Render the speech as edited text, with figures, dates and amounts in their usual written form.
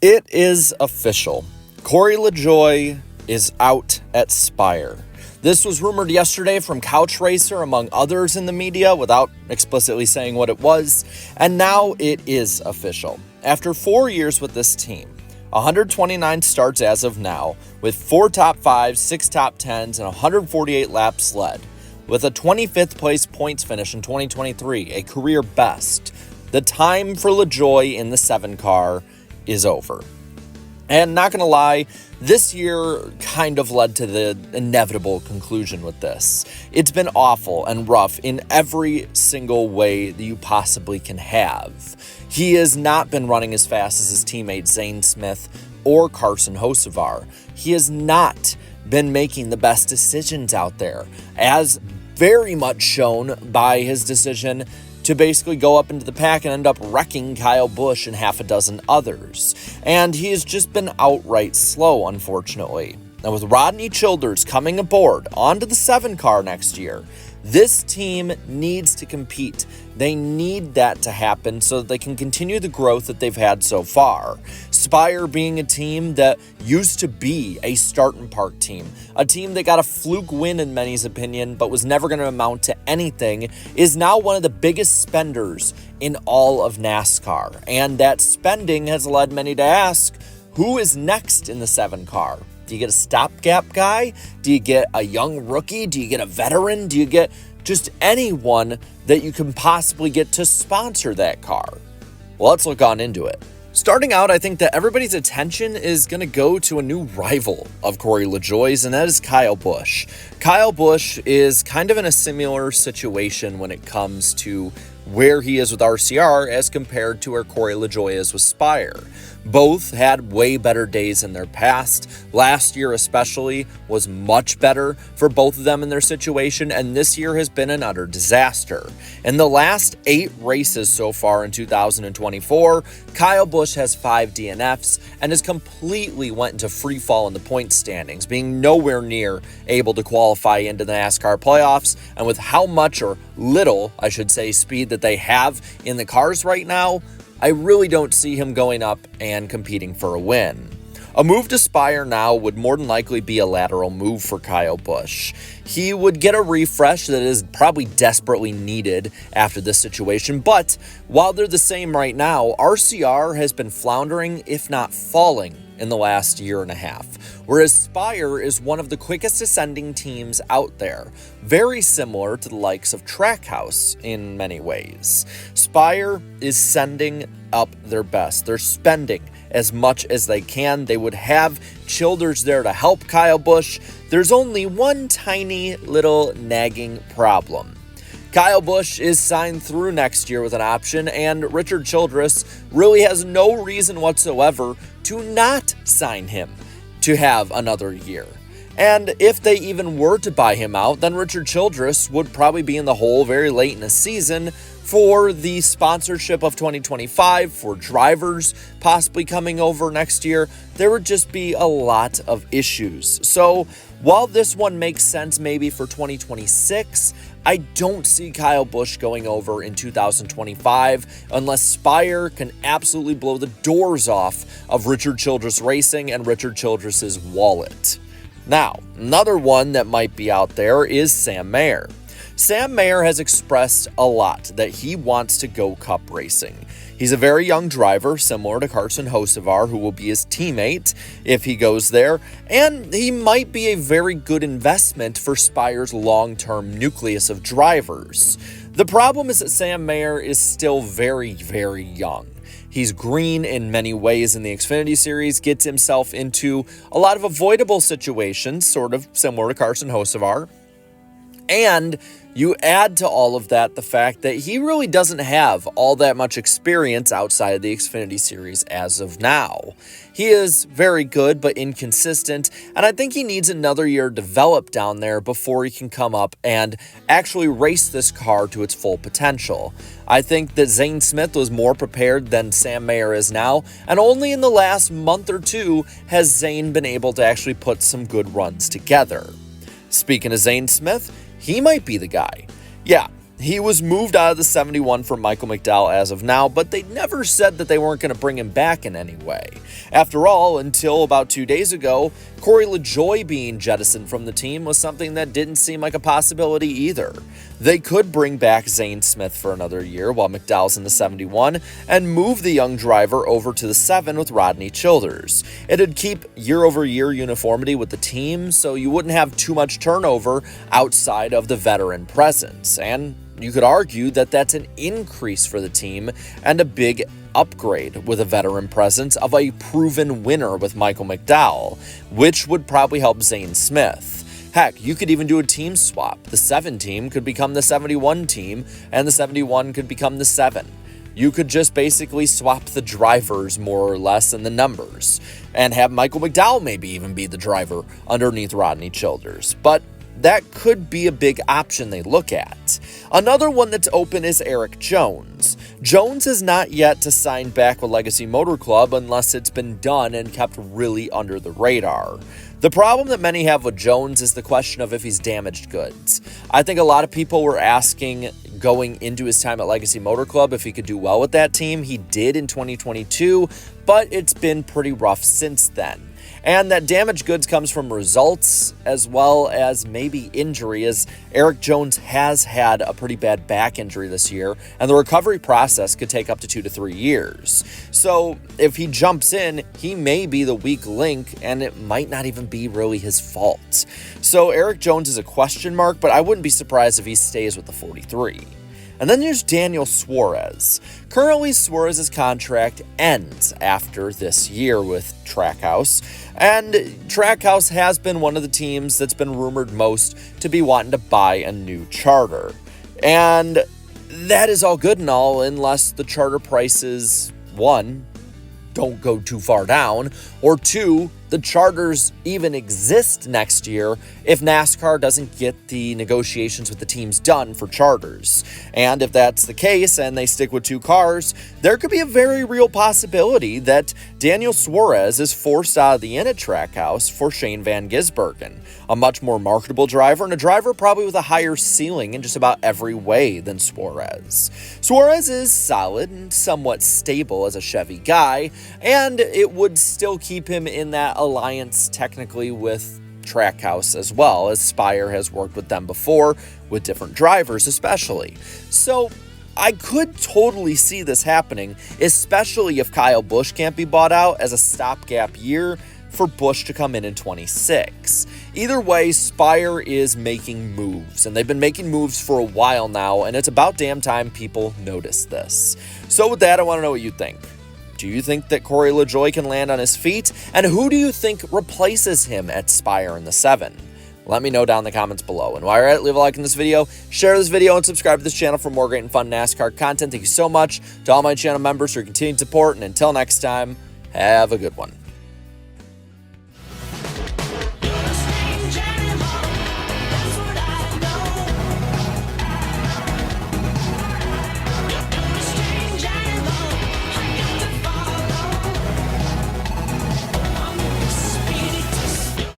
It is official. Corey LaJoie is out at Spire. This was rumored yesterday from Couch Racer, among others in the media, without explicitly saying what it was, and now it is official. After 4 years with this team, 129 starts as of now, with 4 top 5s, 6 top 10s, and 148 laps led. With a 25th place points finish in 2023, a career best, the time for LaJoie in the 7 car is over. And not gonna lie, this year kind of led to the inevitable conclusion with this. It's been awful and rough in every single way that you possibly can have. He has not been running as fast as his teammate Zane Smith or Carson Hocevar. He has not been making the best decisions out there, as very much shown by his decision to basically go up into the pack and end up wrecking Kyle Busch and half a dozen others. And he has just been outright slow, unfortunately. Now with Rodney Childers coming aboard onto the 7 car next year, this team needs to compete. They need that to happen so that they can continue the growth that they've had so far. Spire being a team that used to be a start and park team, a team that got a fluke win in many's opinion but was never going to amount to anything, is now one of the biggest spenders in all of NASCAR. And that spending has led many to ask, who is next in the 7 car? Do you get a stopgap guy? Do you get a young rookie? Do you get a veteran? Do you get just anyone that you can possibly get to sponsor that car? Well, let's look on into it. Starting out, I think that everybody's attention is going to go to a new rival of Corey LaJoie's, and that is Kyle Busch. Kyle Busch is kind of in a similar situation when it comes to where he is with RCR as compared to where Corey LaJoie is with Spire. Both had way better days in their past. Last year especially was much better for both of them in their situation, and this year has been an utter disaster. In the last 8 races so far in 2024, Kyle Busch has 5 DNFs and has completely went into free fall in the point standings, being nowhere near able to qualify into the NASCAR playoffs. And with how much, or little, I should say, speed that they have in the cars right now, I really don't see him going up and competing for a win. A move to Spire now would more than likely be a lateral move for Kyle Busch. He would get a refresh that is probably desperately needed after this situation, but while they're the same right now, RCR has been floundering, if not falling, in the last year and a half, whereas Spire is one of the quickest ascending teams out there, very similar to the likes of Trackhouse in many ways. Spire is sending up their best. They're spending as much as they can. They would have Childers there to help Kyle Busch. There's only one tiny little nagging problem. Kyle Busch is signed through next year with an option, and Richard Childress really has no reason whatsoever to not sign him to have another year. And if they even were to buy him out, then Richard Childress would probably be in the hole very late in the season for the sponsorship of 2025, for drivers possibly coming over next year. There would just be a lot of issues. So while this one makes sense maybe for 2026, I don't see Kyle Busch going over in 2025 unless Spire can absolutely blow the doors off of Richard Childress Racing and Richard Childress's wallet. Now, another one that might be out there is Sam Mayer. Sam Mayer has expressed a lot that he wants to go Cup racing. He's a very young driver, similar to Carson Hocevar, who will be his teammate if he goes there, and he might be a very good investment for Spire's long-term nucleus of drivers. The problem is that Sam Mayer is still very, very young. He's green in many ways in the Xfinity Series, gets himself into a lot of avoidable situations, sort of similar to Carson Hocevar. And you add to all of that the fact that he really doesn't have all that much experience outside of the Xfinity Series as of now. He is very good but inconsistent, and I think he needs another year developed down there before he can come up and actually race this car to its full potential. I think that Zane Smith was more prepared than Sam Mayer is now, and only in the last month or two has Zane been able to actually put some good runs together. Speaking of Zane Smith, he might be the guy. Yeah, He was moved out of the 71 for Michael McDowell as of now, but they never said that they weren't going to bring him back in any way. After all, until about 2 days ago, Corey LaJoie being jettisoned from the team was something that didn't seem like a possibility either. They could bring back Zane Smith for another year while McDowell's in the 71 and move the young driver over to the 7 with Rodney Childers. It'd keep year-over-year uniformity with the team, so you wouldn't have too much turnover outside of the veteran presence, and you could argue that that's an increase for the team and a big upgrade with a veteran presence of a proven winner with Michael McDowell, which would probably help Zane Smith. Heck, you could even do a team swap. The 7 team could become the 71 team, and the 71 could become the 7. You could just basically swap the drivers more or less and the numbers, and have Michael McDowell maybe even be the driver underneath Rodney Childers. But that could be a big option they look at. Another one that's open is Erik Jones. Jones has not yet to sign back with Legacy Motor Club unless it's been done and kept really under the radar. The problem that many have with Jones is the question of if he's damaged goods. I think a lot of people were asking going into his time at Legacy Motor Club if he could do well with that team. He did in 2022, but it's been pretty rough since then. And that damaged goods comes from results as well as maybe injury, as Erik Jones has had a pretty bad back injury this year, and the recovery process could take up to 2 to 3 years. So if he jumps in, he may be the weak link, and it might not even be really his fault. So Erik Jones is a question mark, but I wouldn't be surprised if he stays with the 43. And then there's Daniel Suarez. Currently, Suarez's contract ends after this year with Trackhouse, and Trackhouse has been one of the teams that's been rumored most to be wanting to buy a new charter. And that is all good and all unless the charter prices, 1, don't go too far down, or 2, the charters even exist next year if NASCAR doesn't get the negotiations with the teams done for charters. And if that's the case and they stick with 2 cars, there could be a very real possibility that Daniel Suarez is forced out of the inn at Trackhouse for Shane Van Gisbergen, a much more marketable driver and a driver probably with a higher ceiling in just about every way than Suarez. Suarez is solid and somewhat stable as a Chevy guy, and it would still keep him in that alliance technically with Trackhouse as well, as Spire has worked with them before with different drivers especially. So I could totally see this happening, especially if Kyle Busch can't be bought out as a stopgap year for Busch to come in 26. Either way, Spire is making moves, and they've been making moves for a while now, and it's about damn time people notice this. So with that, I want to know what you think. Do you think that Corey LaJoie can land on his feet? And who do you think replaces him at Spire in the 7? Let me know down in the comments below. And while you're at it, leave a like in this video, share this video, and subscribe to this channel for more great and fun NASCAR content. Thank you so much to all my channel members for your continued support. And until next time, have a good one.